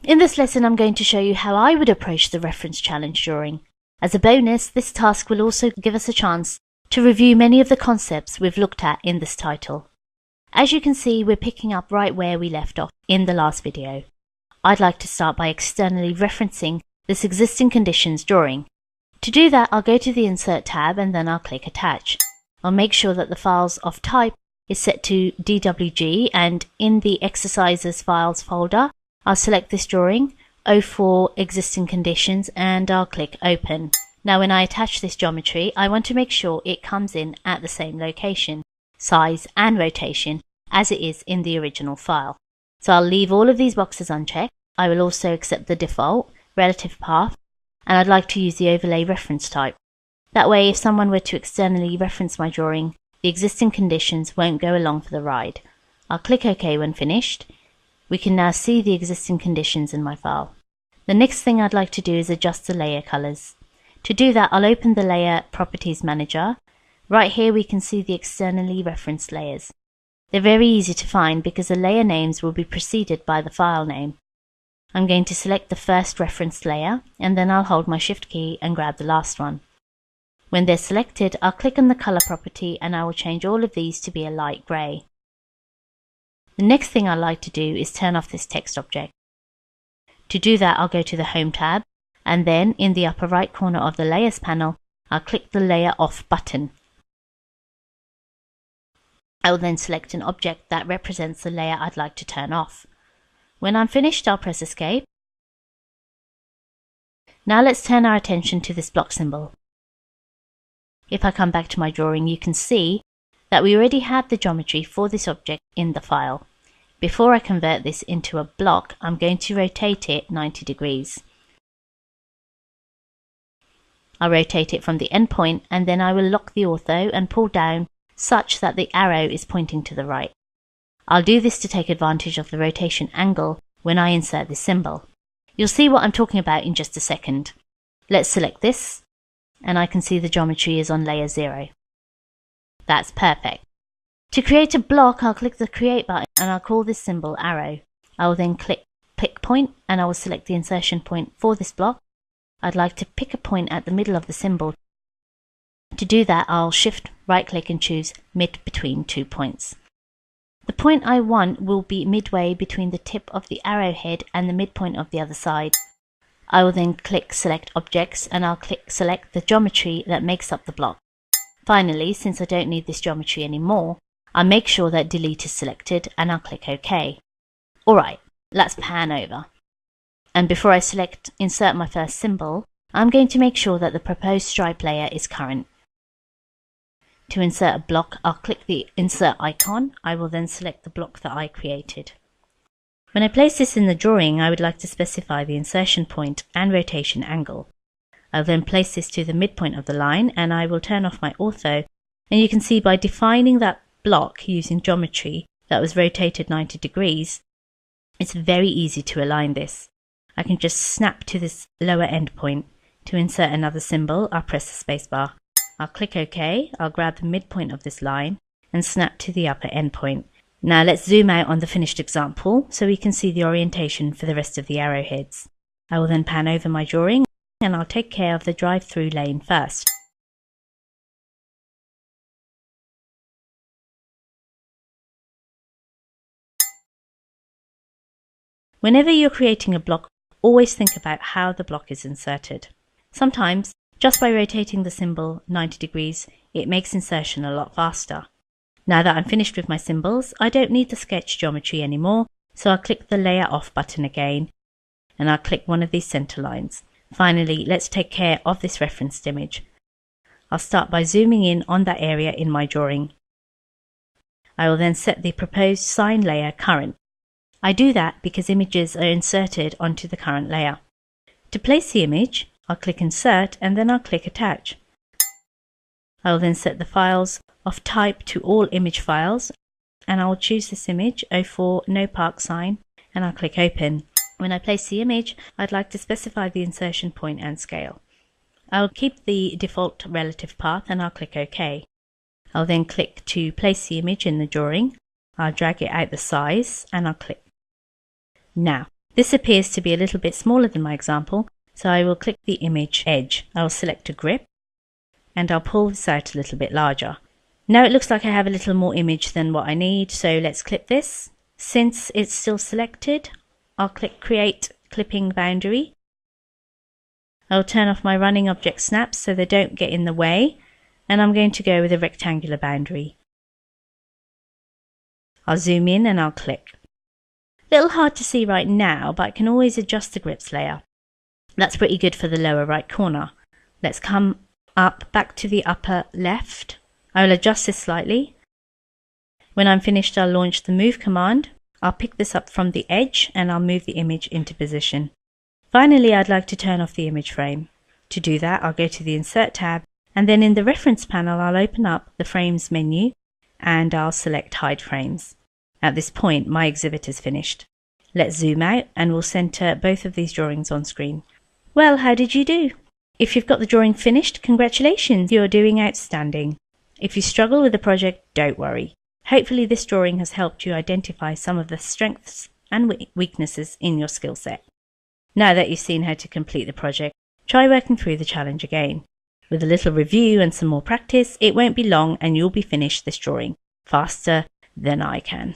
In this lesson, I'm going to show you how I would approach the reference challenge drawing. As a bonus, this task will also give us a chance to review many of the concepts we've looked at in this title. As you can see, we're picking up right where we left off in the last video. I'd like to start by externally referencing this existing conditions drawing. To do that, I'll go to the Insert tab and then I'll click Attach. I'll make sure that the files of type is set to DWG, and in the Exercises Files folder, I'll select this drawing, 04 Existing Conditions, and I'll click Open. Now when I attach this geometry, I want to make sure it comes in at the same location, size and rotation as it is in the original file. So I'll leave all of these boxes unchecked. I will also accept the default, relative path, and I'd like to use the overlay reference type. That way, if someone were to externally reference my drawing, the existing conditions won't go along for the ride. I'll click OK when finished. We can now see the existing conditions in my file. The next thing I'd like to do is adjust the layer colors. To do that, I'll open the Layer Properties Manager. Right here we can see the externally referenced layers. They're very easy to find because the layer names will be preceded by the file name. I'm going to select the first referenced layer, and then I'll hold my Shift key and grab the last one. When they're selected, I'll click on the color property and I will change all of these to be a light grey. The next thing I'd like to do is turn off this text object. To do that, I'll go to the Home tab, and then in the upper right corner of the Layers panel, I'll click the Layer Off button. I will then select an object that represents the layer I'd like to turn off. When I'm finished, I'll press Escape. Now let's turn our attention to this block symbol. If I come back to my drawing, you can see that we already had the geometry for this object in the file. Before I convert this into a block, I'm going to rotate it 90 degrees. I'll rotate it from the endpoint, and then I will lock the ortho and pull down such that the arrow is pointing to the right. I'll do this to take advantage of the rotation angle when I insert this symbol. You'll see what I'm talking about in just a second. Let's select this, and I can see the geometry is on layer 0. That's perfect. To create a block, I'll click the Create button and I'll call this symbol arrow. I will then click Pick Point and I will select the insertion point for this block. I'd like to pick a point at the middle of the symbol. To do that, I'll Shift right click and choose Mid Between Two Points. The point I want will be midway between the tip of the arrowhead and the midpoint of the other side. I will then click Select Objects and I'll click Select the geometry that makes up the block. Finally, since I don't need this geometry anymore, I'll make sure that Delete is selected and I'll click OK. Alright, let's pan over. And before I insert my first symbol, I'm going to make sure that the proposed stripe layer is current. To insert a block, I'll click the Insert icon. I will then select the block that I created. When I place this in the drawing, I would like to specify the insertion point and rotation angle. I'll then place this to the midpoint of the line and I will turn off my ortho, and you can see by defining that block using geometry that was rotated 90 degrees, it's very easy to align this. I can just snap to this lower endpoint. To insert another symbol, I'll press the spacebar. I'll click OK, I'll grab the midpoint of this line and snap to the upper endpoint. Now let's zoom out on the finished example so we can see the orientation for the rest of the arrowheads. I will then pan over my drawing and I'll take care of the drive-through lane first. Whenever you're creating a block, always think about how the block is inserted. Sometimes, just by rotating the symbol 90 degrees, it makes insertion a lot faster. Now that I'm finished with my symbols, I don't need the sketch geometry anymore, so I'll click the Layer Off button again, and I'll click one of these center lines. Finally, let's take care of this referenced image. I'll start by zooming in on that area in my drawing. I will then set the proposed sign layer current. I do that because images are inserted onto the current layer. To place the image, I'll click Insert and then I'll click Attach. I will then set the files of type to all image files, and I will choose this image, 04 No Park Sign, and I'll click Open. When I place the image, I'd like to specify the insertion point and scale. I'll keep the default relative path and I'll click OK. I'll then click to place the image in the drawing. I'll drag it out the size and I'll click. Now, This appears to be a little bit smaller than my example, so I will click the image edge. I will select a grip and I'll pull this out a little bit larger. Now it looks like I have a little more image than what I need, so let's clip this. Since it's still selected, I'll click Create Clipping Boundary. I'll turn off my running object snaps so they don't get in the way, and I'm going to go with a rectangular boundary. I'll zoom in and I'll click. A little hard to see right now, but I can always adjust the grips layer. That's pretty good for the lower right corner. Let's come up back to the upper left. I will adjust this slightly. When I'm finished, I'll launch the move command. I'll pick this up from the edge and I'll move the image into position. Finally, I'd like to turn off the image frame. To do that, I'll go to the Insert tab, and then in the Reference panel, I'll open up the Frames menu and I'll select Hide Frames. At this point, my exhibit is finished. Let's zoom out and we'll center both of these drawings on screen. Well, how did you do? If you've got the drawing finished, congratulations, you're doing outstanding. If you struggle with the project, don't worry. Hopefully this drawing has helped you identify some of the strengths and weaknesses in your skill set. Now that you've seen how to complete the project, try working through the challenge again. With a little review and some more practice, it won't be long and you'll be finished this drawing faster than I can.